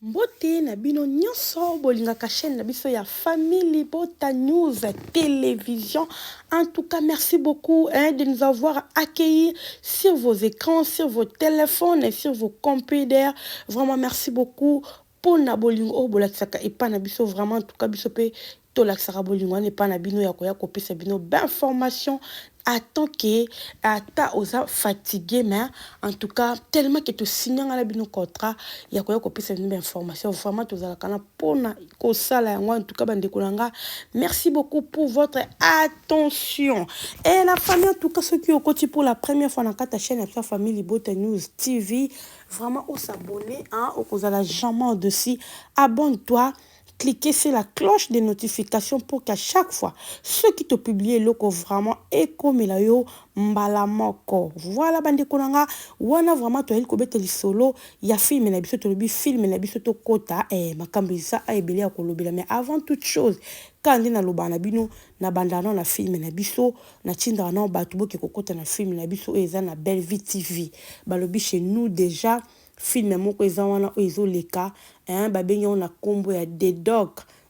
Mbote na bino nyonso bolingaka chaîne na biso ya Family Bota News télévision. En tout cas, merci beaucoup de nous avoir accueillis sur vos écrans, sur vos téléphones et sur vos computers. Vraiment, merci beaucoup pour na bolingo o bolakisaka et pas na biso vraiment en tout cas biso pe to laksaka bolingo ne pas na bino ya koya kopesa bino d'information. Attends que ata osa fatigué mais en tout cas tellement que tu signes la bino contrat ya koya kopesa bino information vraiment to zala kana pona ko sala yango en tout cas bande kolanga. Merci beaucoup pour votre attention et la famille en tout cas ceux qui au côté pour la première fois dans ta chaîne la Family Bota News TV vraiment au s'abonner hein au kozala jamais dessus abonne-toi. Cliquez sur la cloche de notification pour qu'à chaque fois, ceux qui te publient loko vraiment et comme il a yo mbalamoko. Voilà bande konanga, wana vraiment to elko beteli solo, ya film na biso to lobi film na biso to kota makambisa a ebele akolobela mais avant toute chose, quand na loba na bino na bandana na film na biso na tinda na batu boke kokota na film na biso eza na Belle Vie TV. Balobi chez nous déjà film moko eza wana ozo leka babengi on a combo ya The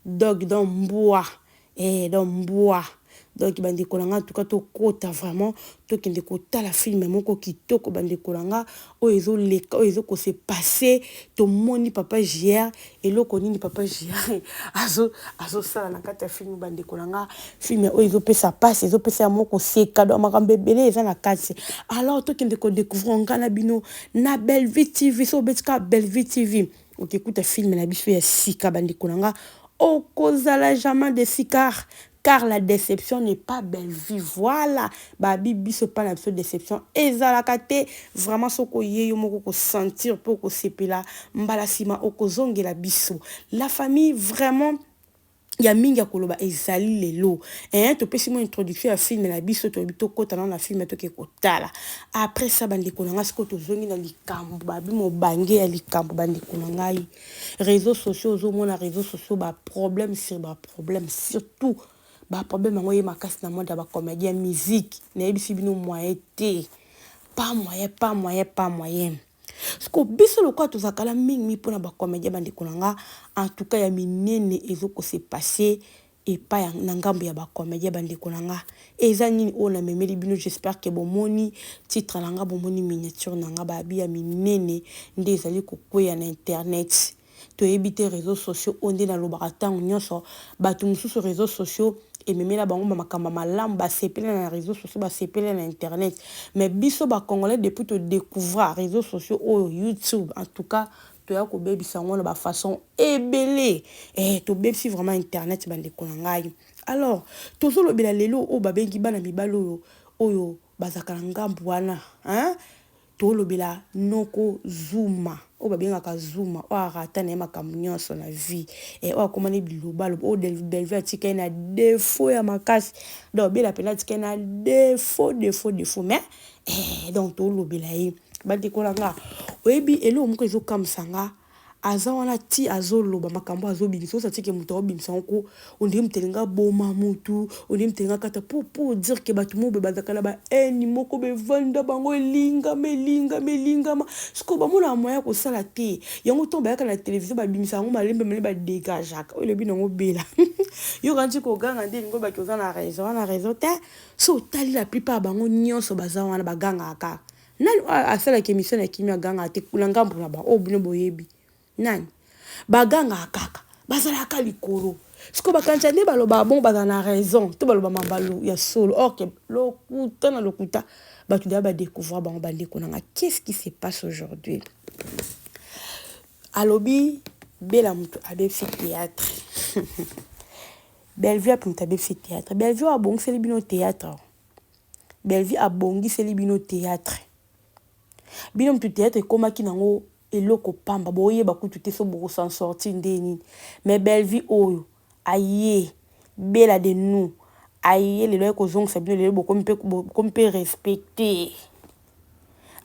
Dog dans bois dans bois donc bande kolanga en tout cas to kota vraiment to kende kota la film moko kitoko bande kolanga ozo leka ozo ko se passer to moni papa JR et loko nini papa JR azo sala na kata film bande kolanga film ozo pesa passe ozo pesa moko seka do makambe belé eza na kati alors to kende ko découvrir ngana bino na Belle Vie TV so betka Belle Vie TV ok écoute film na biso ya sika bande kolanga o kozala jamais de sikar car la déception n'est pas belle vie. Voilà. Babi biso pas la déception. Ezalakate vraiment soko yeyo moko ko sentir pour ko sepela mbala sima okozonge la biso. La famille vraiment ya minga koloba ezali lelo to pesi mo introduction ya film na biso to bito kota na film to ke kotala après ça bande konanga siko to zongi na likambo babi mo bange ya likambo bande konanga réseaux sociaux zo mona réseaux sociaux ba problème sur ba problème surtout ba problème ngoye makasi na monde ba comédien musique na ebisi bino moyen te pas moyen ce que biso le quoi tout ça kala mingi pour na ba comédien bande konanga en tout cas ya minene ezoko se passer et pas ya ngambo ya ba comédien bande konanga eza nini ona memeli bino j'espère que bon moni titre nanga bon moni miniature nanga ba bi ya minene nde ezali ko kwea na internet to éviter réseaux sociaux onde na lobata nyonso batu mususu réseaux sociaux et même là bango makamba malamu ba sepele na réseaux sociaux ba sepele na internet mais biso ba congolais depuis te découvrir réseaux sociaux ou YouTube en tout cas to ya ko bebisa ngona ba façon ebele to bebisi vraiment internet bande konangai alors tozo lobela lelo o babengi bana mibalo oyo bazaka ngambu wana to lobela noko zuma o babengaka zuma o arata na makambo nyonso na vie o akomani biloba o Belle Vie atika na défaut ya makasi donc bela pena atika na défaut mais donc to lobela bande kolanga oyebi elo moko ezokamsanga aza wana ti azoloba makambo azobimisa osatike muto obimisa ko onde mtelinga boma mutu onde mtelinga kata pour dire que batu mo bazakala ba eni moko be vanda bango linga ma sko ba mona moya ko sala te yango to ba yaka na télévision ba bimisa ngo malembe ba dégagaka o lebi nango bela yo kanti ko ganga ndi ngo ba koza na raison te so tali la plupart bango nyonso baza wana baganga aka nani asala émission na kimia ganga te kulanga mbona ba o bino boyebi nani baganga akaka bazala ka likolo siko bakanja ne baloba bon bazana raison to baloba mambalo ya solo or que lokuta batu da ba découvrir ba bande konanga qu'est-ce qui se passe aujourd'hui alobi bela mutu abe fi théâtre Belle Vie a punta be fi théâtre Belle Vie a bongi seli bino théâtre Belle Vie a bongi seli bino théâtre bino mutu théâtre komaki nango eloko pamba boye bakutu te so boko s'en sortir ndeni mais Belle Vie oyo aye bela de nous aye le loye ko zong sabino le boko mpe respecter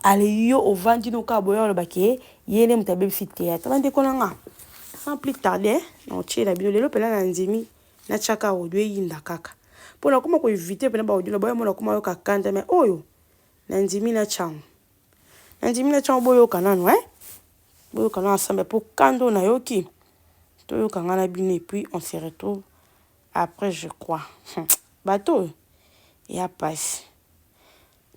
ale yo ovandi no ka boyo lo bake yene mutabe fi théâtre bande konanga sans plus tarder non tchela bino le pela na nzimi na chaka odwe yinda kaka pona kuma ko éviter pena ba odino boyo mona kuma yo kakanda mais oyo na nzimi na chango boyo kanano boyokana ensemble pour kando na yoki toyokanga na bino et puis on se retrouve après je crois bateau ya passe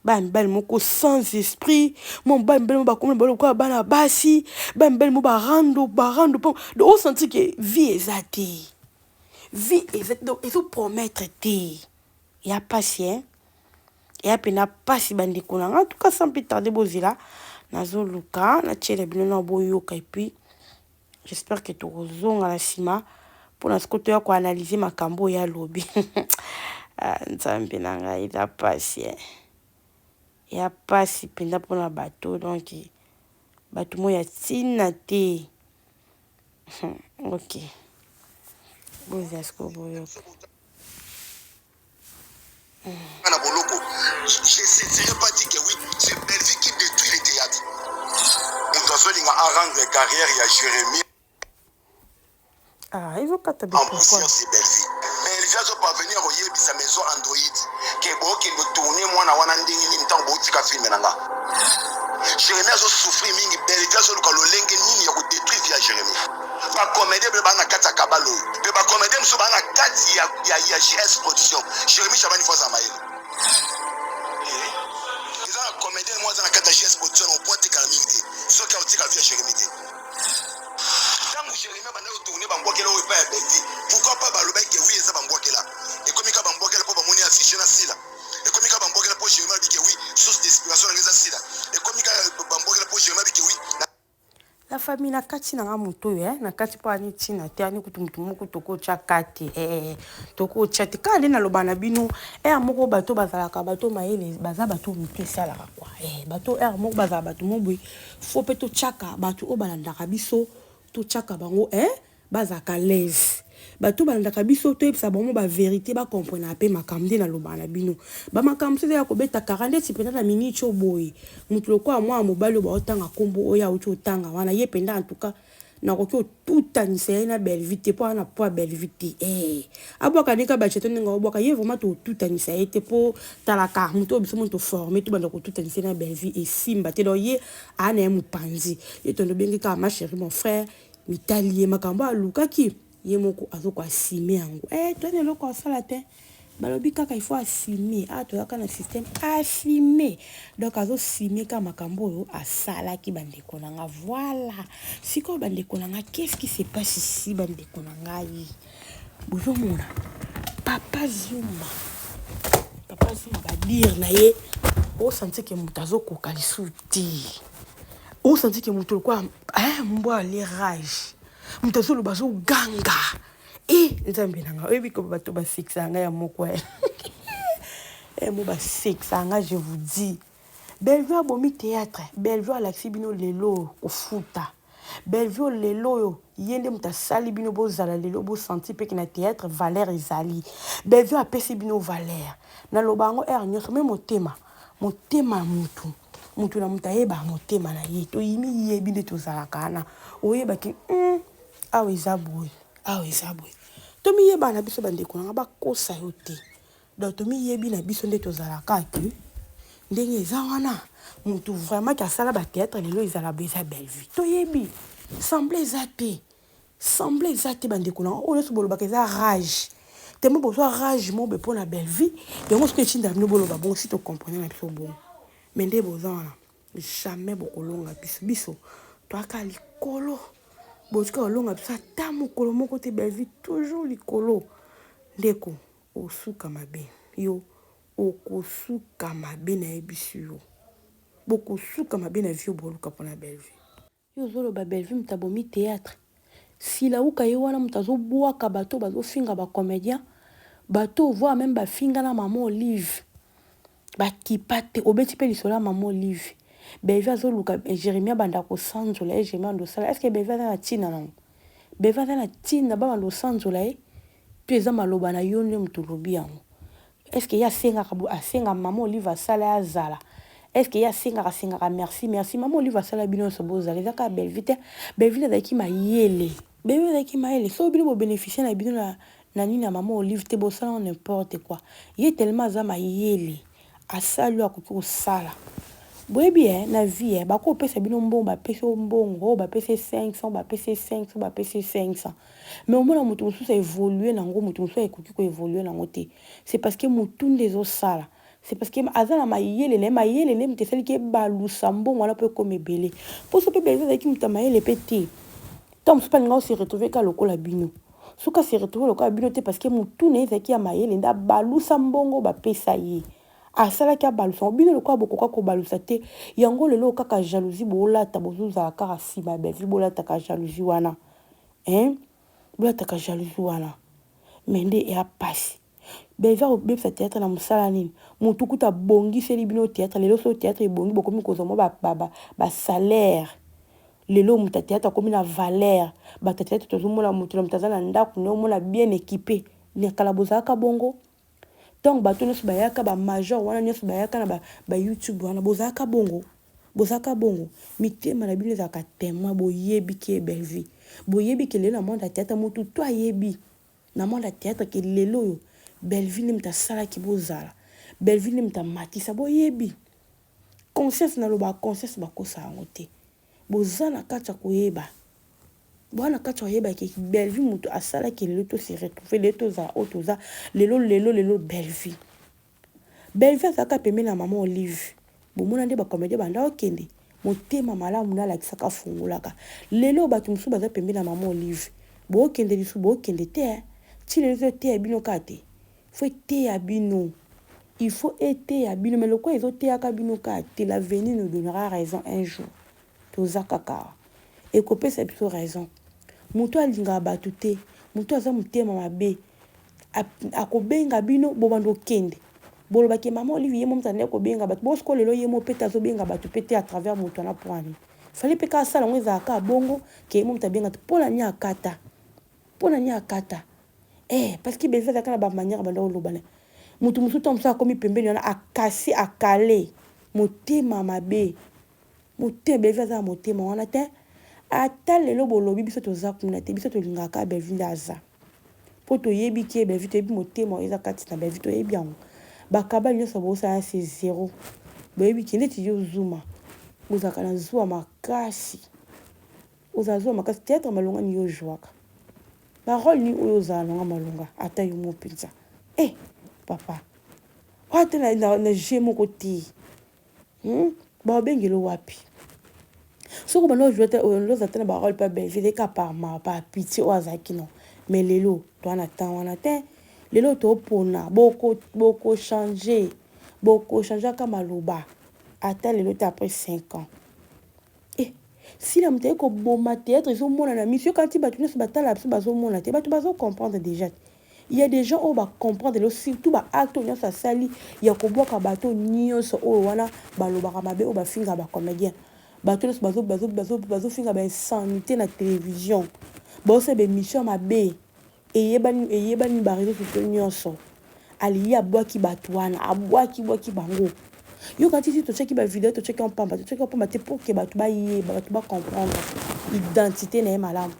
bamibali moko sans esprit mo bamibali mo bakomi balokola bana basi bamibali mo barando mpo donc osentir ke vie eza te vie eza te donc ezopromettre te ya pasi eya mpena pasi bandeko na nga en tout cas sans plus tarder bozela nazoluka natiela bino na boyoka et puis j'espère que tokozonga na nsima mpona siko toya koanalyse makambo oyo alobi nzambe na ngai eza pasi ya pasi mpenza mpona bato donc bato mo ya ntina te ok bozela siko boyoka na boloko je ne pas dit que oui c'est Bellevue qui détruit les théâtres moto azolinga arendre carrière ya Jérémie ezokata en poussière c'est Bellevue azoparvenir koyebisa maison Android ke bokende tourne mwana wana ndenge nini ntango bootika filme na nga Jérémie azosouffrir mingi Bellevue azoluka lolenge nini ya kodétruire vie ya Jérémie bacomédie mpe baa na kati ya kabalo mpe bacomédie mosusu baa na kati ya JS production Jérémie Chabani fois amayele eza na comédien mo aza na kati ya JS production na opotekala mingi te soki aotika vie ya Jérémie te ntango Jérémie banda otourne bambwakela oyo epai ya Bellevue pourquoi pas balobaki wi eza bambwakela ekomi ka bambwakela mpo bamoni affiche na sila ekomi ka bambwakela mpo Jérémie abiki wi source d'inspiration na eza sila ekomi ka bambwakela mpo Jérémie abiki wi la famille na kati na nga moto oyo na kati mpo ani ntina te ani kutu motu moko tokotya kati tokotya te kala nde naloba na bino ere moko bato bazalaka bato mayele baza bato moto esalaka kwa bato ere moko bazala bato moboye fo mpe totyaka bato oyo balandaka biso totyaka bango bazalaka lese bato balandaka biso toyebisa bango bavérité bakomprena mpe makambo nde naloba na bino bamakambo so eza ya kobeta 40 mpenza na miniti oyo boye motu lokola mwana mobali oyo baotanga nkombo oyo auti otanga wana ye mpenza en tout cas nakoki otutanisa ye na Bellevue te mpo wana po ya Bellevue te abwaka ndenge bacheto ndenge obwaka ye vraiment totutanisa ye te mpo talaka moto oyo biso moto forme to banda kotutanisa ye na Bellevue esimba te donc ye aa na ye mopanzi ye tondo bengi kaka ma chérie mon frère mitali ye makambo alukaki ye moko azoko asime yango toyani eloko asala te balobi kaka il faut asime toyaka na système asime donc azosime kaka makambo oyo asalaki bandeko na nga voilà sikoyo bandeko na nga qu'est-ce qui se passe ici bandeko na ngai bozomona papa Zuma badire na ye osanti ke moto azokoka lisusu te osanti ke moto lokola mbwa ale rage moto azoloba azoganga nzambe na nga oyebi ko bato basekisa nga ya moko mo basekisa nga je vous dis Bellevue abomi théâtre Bellevue alakisi bino lelo kofuta Bellevue lelo oyo ye nde moto asali bino bozala lelo bosanti mpe na théâtre valeur ezali Bellevue apesi bino valeur naloba yango ere nyonso me motema ya mutu na mutu ayeba motema na ye toyimi yebi nde tozalaka wana oyebaki awa eza boye tomiyeba na biso bandeko nanga bakosa yo te donc tomiyebi na biso nde tozalaka te ndenge eza wana mutu vraiment ki asala bateatre lelo ezala eza Bellevue toyebi semble eza te bandeko nanga oyo nyonso bolobaka eza rage temo bozwa rage mo be mpo na Bellevue yango soki etinda bino boloba bongo si tokomprene na biso bongo me nde boza wana jamais bokolonga biso toaka likolo botika kolonga biso ata mokolo moko te Bellevue toujours likolo ndeko osuka mabe yo okosuka mabe na yebisi yo bokosuka mabe na vie boluka mpona Bellevue yo ozoloba Bellevue moto abomi théâtre silauka ye wana moto azobwaka bato bazofinga bacomédien bato voire même bafinga na mama Olive bakipa te obeti mpe lisolo ya mama Olive Bellevue azoluka Jérémie abanda kosanzola ye Jérémie andosala est-ce que Bellevue aza na ntina nango Bellevue aza na ntina babanda osanzola ye mpe eza maloba na yo nde moto olobi yango est-ce que ye asenga mama Olive asala azala est-ce que ye asengaka merci mama Olive asala bino nyonso bozala eza kaka Bellevue te Bellevue azalaki mayele so bino bobénéficie na bino na nini ya mama Olive te bosala n'importe quoi ye tellement aza mayele asali oyo akoki kosala boye bien na vie bako pesa bino mbongo ba pesa mbongo ba pesa 500 ba pesa 500 ba pesa 500 mais au moins mutu mususu évoluer nango mutu mususu ekoki ko évoluer nango te c'est parce que mutu ndezo sala c'est parce que azana mayelele mutu sali ke balusa mbongo wana pe comme ebele pour ce pe beza ki mutu mayele pété tant mususu pa nga se retrouver ka lokola bino soka se retrouver lokola bino te parce que mutu ne ezaki ya mayele nda balusa mbongo ba pesa ye asalaki abalusa obino lokola bokoka kobalusa te yango lelo kaka jalousie bolata bozozala kaka nsima bevi bolataka jalousie wana bolataka jalousie wana me nde eya pasi bevi akobebisa théâtre na mosala nini motu kuta abongiseli bino théâtre lelo so théâtre ebongi bokomi kozwa mwa basalaire lelo moto ya théâtre akomi na valeur bato ya théâtre tozomona motu na moto aza na ndako ne omona bien équipé nekala bozalaka bongo donc bato nyonso bayaka bamajor wana nyonso bayaka na bayoutube wana bozalaka bongo mitema na bino ezalaka témoin boyebi ke belle vie boyebi ke lelo na monde ya théâtre motu to ayebi na monde ya théâtre ke lelo oyo belle vie nde moto asalaki bozala belle vie nde moto amatisa boyebi conscience naloba conscience bakosa yango te boza na kati ya koyeba bwana kati oyeba ke belle vie moto asalaki lelo to se retrouver lelo tozala oyo toza lelo belle vie azalaka pembeni na mama Olive bomona nde bacomédien banda okende motema malamu nalakisaka fungolaka lelo bato mosusu baza pembeni na mama Olive bookende lisusu bookende te ti lelo eteya bino kaka te fo eteya bino il faut eteya bino mais lokola ezoteyaka bino kaka te l'avenir nous donnera raison un jour toza kaka ekopesa biso raison moto alingaka bato te moto aza motema mabe akobenga bino bobanda okende bolobaki mama Olive ye mo moto ande kobenga bato bosiko lelo ye mo pete azobenga bato pete à travers moto wana poani fali mpe kaka asala yango ezalaka bongo ke mo moto abenga te mpona ni akata parce que belle vie azalaka na bamanière banda olobana motu mosusu ta mosusu akomi pembeni wana akasi akale motema mabe motema belle vie aza na motema wana te ata lelo bolobi biso toza kuna te biso tolingaka belle vie nde aza mpo toyebi ke belle vie toyebi motema eza kati na belle vie toyebi yango bakabali nyonso bosala se zéro boyebi ke ndeti yo zuma ozalaka na zuwa makasi ozala zuwa makasi théâtre malonga ni yo ozwaka parole ni oyo ozala nanga malonga ata yo mo mpenza papa wate na je moko te babengeli wapi soki banda oza te na barole mpe belle ka par pitié oyo azalaki non mais lelo toa na temps wana te lelo topona bokochange aka maloba ata lelo te après 5 ans si la moto aye koboma théâtre ezomona na miso yokanti bato nyonso batala biso bazomona te bato bazocomprendre déjà il y a des gens oyo bacomprendre surtout baacte oyo nyonso asali ya kobwaka bato nyonso oyo wana balobaka mabe oyo bafingaka bacomédien bato nyonso bazofinga bainsanité na télévision baosala bémission mabe eyebani bareseau sociaux nyonso aliye abwaki bato wana abwaki bango yokanti si totyaki bavideo totyaki mpamba te pour ke bato bayeba bato bacomprendre identité na ye malamu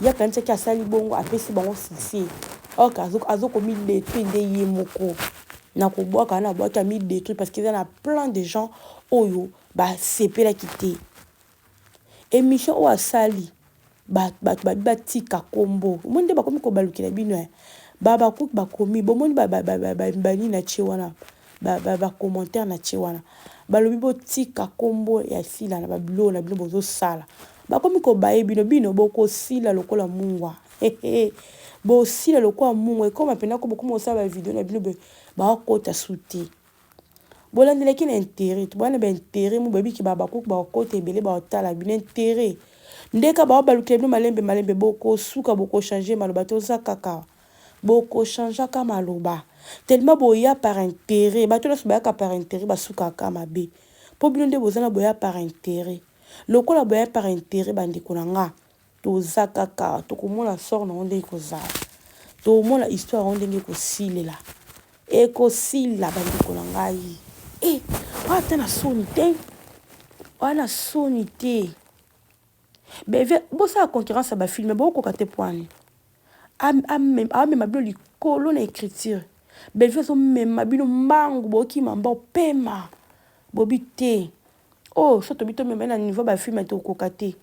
yaka ntiaki asali bongo apesi bango succès ok azokomidétruit nde ye moko na kobwaka wana abwaki amidétruit parce que eza na plein de gens oyo basepelaki te émission oyo asali bato babi batika kombo omoni nde bakomi kobalukela bino bakuki bakomi bomoni banini na tie wana bacommentaire na tie wana balobi botika kombo ya sila na babilo na bino bozosala bakomi kobaye bino bokosila lokola mungwa bosila lokola mungwa ekoma mpena ko bokomi kosala bavideo na bino bakota su te bolandelaki na intérêt bwana baintérêt mo babiki bakuki bakota ebele baotala bino intérêt ndeka baobalukela bino malembe bokosuka bokochange maloba toza kaka bokochangeaka maloba tellement boya par intérêt bato nyonso bayaka par intérêt basukaka mabe mpo bino nde bozana boya par intérêt lokola boya par intérêt bandeko na nga toza kaka tokomona sor nango ndenge kozala tomona histoire yango ndenge ekosilela ekosila bandeko na ngai wana na soni te bosala concurrence ya bafilme bokoka te poani amema bino likolo na écriture belle vie azomema bino mbangu bokima mba opema bobi te oh so tobi tomema na niveau bafilme tokoka te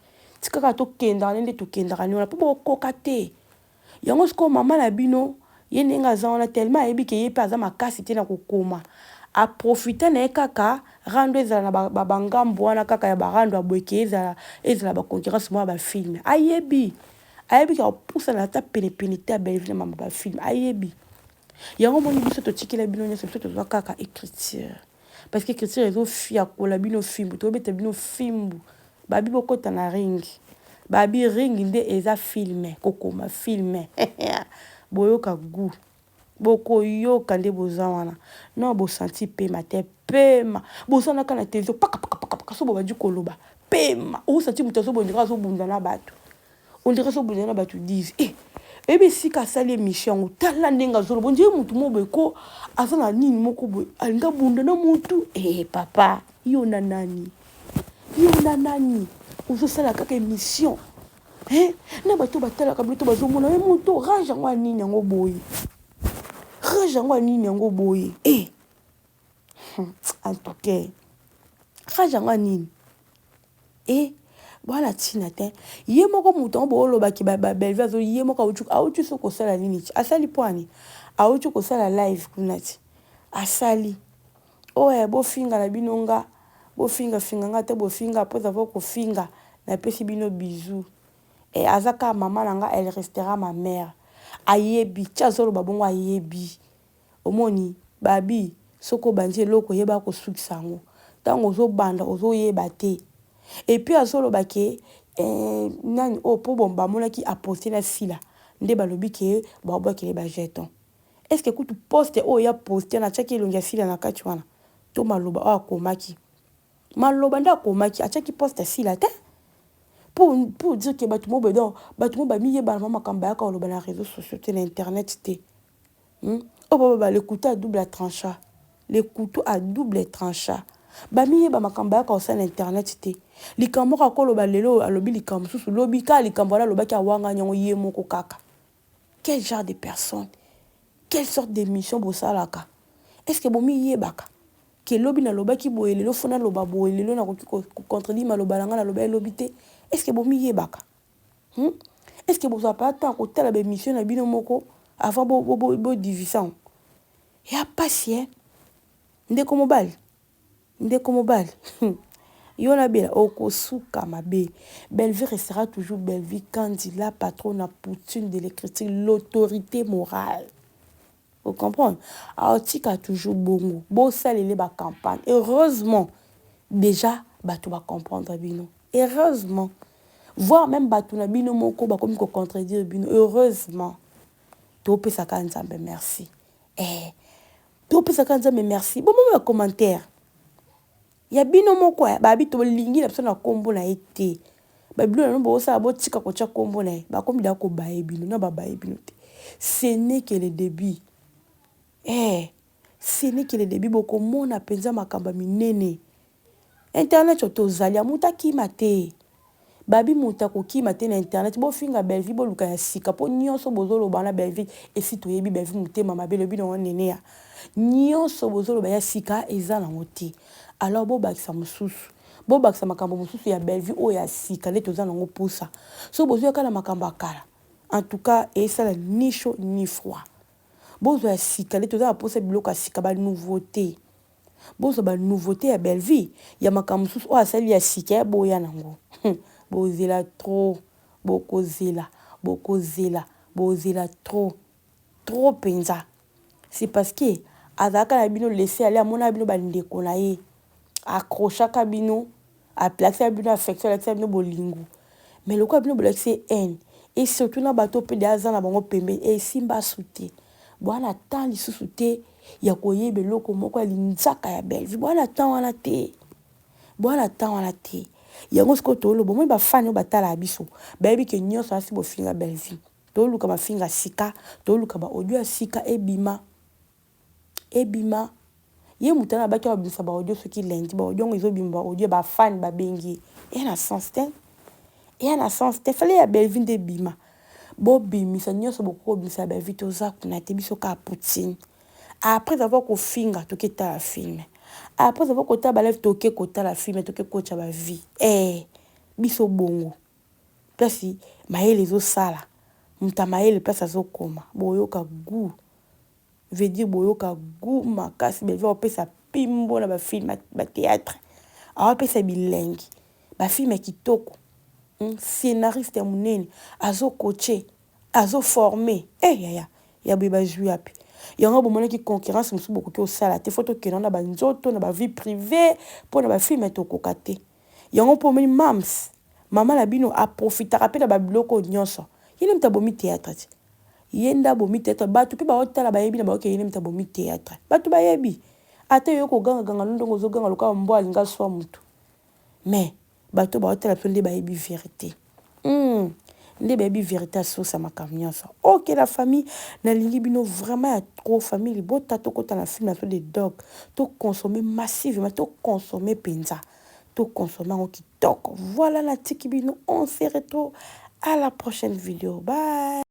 ti kaka tokendaka nde tokendaka ni wana mpo bokoka te yango sikoyo mama na bino ye ndenge aza wana tellement ayebi ke ye mpe aza makasi te na kokoma aprofite na ye kaka rando ezala na bangambo wana kaka ya barando aboyeke ezala baconcurrence mwa ya bafilme ayebi ka kopusana ata penepene te ya Belleville na mama bafilme ayebi yango moni biso totikela bino nyonso biso tozwa kaka écriture parce que écriture ezofiakola bino fimbu tobeta bino fimbu babi bokota na ringi babi ringi nde eza filme kokoma filme boyoka gu bokoyoka nde boza wana no bosanti pema te pema bozanaka na télévision paka so bobandi koloba pema osanti moto azobondeka azobunda na bato ondeka azobunda na bato dive ebi sika asali émission yango tala ndenge azoloba ondie motu mo boye ko aza na nini moko boye alinga bunda na motu papa yo na nani ozosala kaka émission na bato batalaka bino to bazomona ye moto rage yango anini yango boye en tout cas rage yango anini bwana ntina te ye moko moto yango boolobaki Belleville azo ye moko auti so kosala nini ti asali pwani auti kosala live kuna ti asali oyo bofinga na bino nga bofingafinga nga te bofinga apres avoir kofinga napesi bino bizu aza kaka mama na nga elle restera ma mère ayebi ti azoloba bongo ayebi omoni babi soko obandi eloko oyeba kosukisa yango ntango ozobanda ozoyeba te epuis azoloba ke nani mpo bamonaki aposte na sila nde balobi ke babwakele bajeton estce kutu poste oyo ya poste na atiaki elongi ya sila na kati wana to maloba oyo akomaki maloba nde akomaki atiaki poste ya sila te pour dire que bato mo bamiyebana mwa makambo ayaka oloba na réseaux sociaux te na internet te oyo le couteau à double tranchant bamiyeba makambo ayaka osala na internet te likambo kaka koloba lelo alobi likambo mosusu lobi kaka likambo wana alobaki awanga nyango ye moko kaka quel genre de personne quelle sorte d'émission bosalaka est ce que bomiyebaka ke lobi nalobaki boye lelo fo naloba boye lelo nakoki kocontredire maloba na nga naloba elobi te est ce que bomiyebaka est ce que bozwa pa ata kotala baémission na bino moko avant bodivision ya pasi ndeko mobali yo na bela okosuka mabe Belleville restera toujours Belleville quand il a patron la poutine de l'écriture l'autorité morale. Vous comprenez? Aotika toujours bongo bosalele ba campagne heureusement déjà bato ba comprendre bino heureusement voir même bato na bino moko ba komi ko contredire bino heureusement to pesa ka nzambe merci to pesa ka nzambe merci bon mo commentaire ya bino moko babi to lingi na biso na kombo na ete babilo na bo sa bo tika ko tia kombo na ba komi da ko bae bino na ba bae bino te ce n'est que le début ce n'est que le début boko mona penza makamba minene internet tozali amuta kima te babi muta ko kima te na internet bo finga Belleville bo luka ya sika po nyonso bozolo bana Belleville esi to yebi Belleville mutema mabelo bino nene ya nyonso bozolo ba ya sika eza na moti alors bo bakisa mususu bo bakisa makambo mususu ya Belleville o ya sika le toza nango posa so bozo kala makambo akala en tout cas esa la ni chaud ni froid bozo ya sika le toza posa biloko ya sika ba nouveauté bozo ba nouveauté ya Belleville ya makambo mususu o asali ya sika ya boya nango bozela trop bokozela trop penza c'est parce que azaka na bino laisser aller amona bino bandeko na ye accrochaka bino aplacer bino affection aplacer bino bolingo mais le quoi bino blaxer haine et surtout na bato pe de azana bango pembe et simba souté bwana tant lisusu te ya koyeba eloko moko ya linzaka ya Belleville bwana tant wana te yango siko toloba moi bafani oyo batala biso bayebi ke nyonso asi bofinga Belleville toluka bafinga sika toluka baaudio ya sika ebima ye mutana baki babimisa baaudio soki lendi baaudio ngo ezobima baaudio bafani babengi na sens te fale ya Belleville nde bima bobimisa nyonso bokobimisa Belleville toza kuna te biso ka poutine après avoir kofinga toketala filme après avoir kota balève toke kota la film toke kocha ba vie biso bongo place maele zo sala muta maele place azo koma boyoka gu veut dire boyoka gu makasi beva opesa pimbo na ba film ba théâtre apesa bilengi ba film kitoko scénariste ya munene azo coacher azo former ya beba jouer api yango bomonaki concurrence mosusu bokoki osala te fo tokenda na banzoto na bavie privée mpo na bafilme tokoka te yango mpo omoni mams mama na bino aprofitaka mpe na babiloko nyonso yene mutu abomi théâtre te ye nde abomi théâtre bato mpe baotala bayebi na baoke yene mutu abomi théâtre bato bayebi ata yo kogangaganga ndongo ozoganga lokola mbo alinga swa mutu mais bato baotala mpe nde bayebi vérité nde bayebi vérité asosa makambo nyonso ok la famille nalingi bino vraiment ya trop famille libota tokota na film aso de dog tokonsome massivement tokonsome mpenza tokonsome yango kitoko voilà natiki bino on se retrouve à la prochaine vidéo bye.